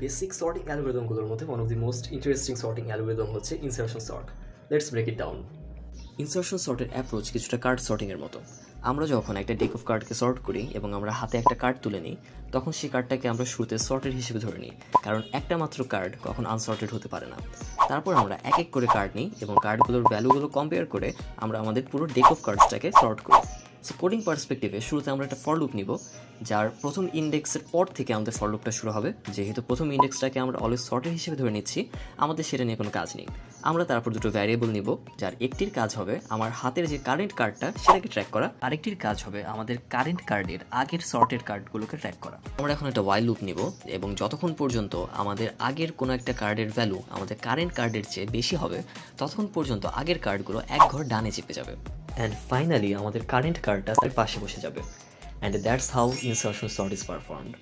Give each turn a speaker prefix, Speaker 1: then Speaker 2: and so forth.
Speaker 1: Basic sorting অ্যালগরিদমগুলোর মধ্যে one of the most interesting sorting algorithm হচ্ছে insertion sort. Let's break it down. Insertion সর্টের approach কিছুটা card সর্টিংয়ের মতো। আমরা যখন একটা ডেক অফ কার্ডকে সর্ট করি এবং আমরা হাতে একটা কার্ড তুলে নিই, তখন সেই কার্ডটাকে আমরা শুরুতে সর্টেড হিসেবে ধরে নিই, কারণ একটা মাত্র কার্ড কখন আনসর্টেড হতে পারে না। তারপর আমরা এক এক করে কার্ড নিই এবং কার্ডগুলোর ভ্যালুগুলো কম্পেয়ার করে আমরা আমাদের পুরো ডেক অফ কার্ডসটাকে সর্ট করি। সো কোডিং পার্সপেক্টিভে শুরুতে আমরা একটা ফর লুপ নিব, যার প্রথম ইন্ডেক্সের পর থেকে আমাদের ফর লুপটা শুরু হবে। যেহেতু প্রথম ইন্ডেক্সটাকে আমরা অলওয়েজ সর্টেড হিসেবে ধরে নিচ্ছি, আমাদের সেটা নিয়ে কোনো কাজ নেই। আমরা তারপর দুটো ভ্যারিয়েবল নিব, যার একটির কাজ হবে আমার হাতের যে কারেন্ট কার্ডটা সেটাকে ট্র্যাক করা, আরেকটির কাজ হবে আমাদের কারেন্ট কার্ডের আগের সর্টেড কার্ডগুলোকে ট্র্যাক করা। আমরা এখন একটা ওয়াইল লুপ নিব এবং যতক্ষণ পর্যন্ত আমাদের আগের কোনো একটা কার্ডের ভ্যালু আমাদের কারেন্ট কার্ডের চেয়ে বেশি হবে, ততক্ষণ পর্যন্ত আগের কার্ডগুলো এক ঘর ডানে চেপে যাবে। অ্যান্ড ফাইনালি আমাদের কারেন্ট কার্ডটা তার পাশে বসে যাবে। And that's how insertion sort is performed.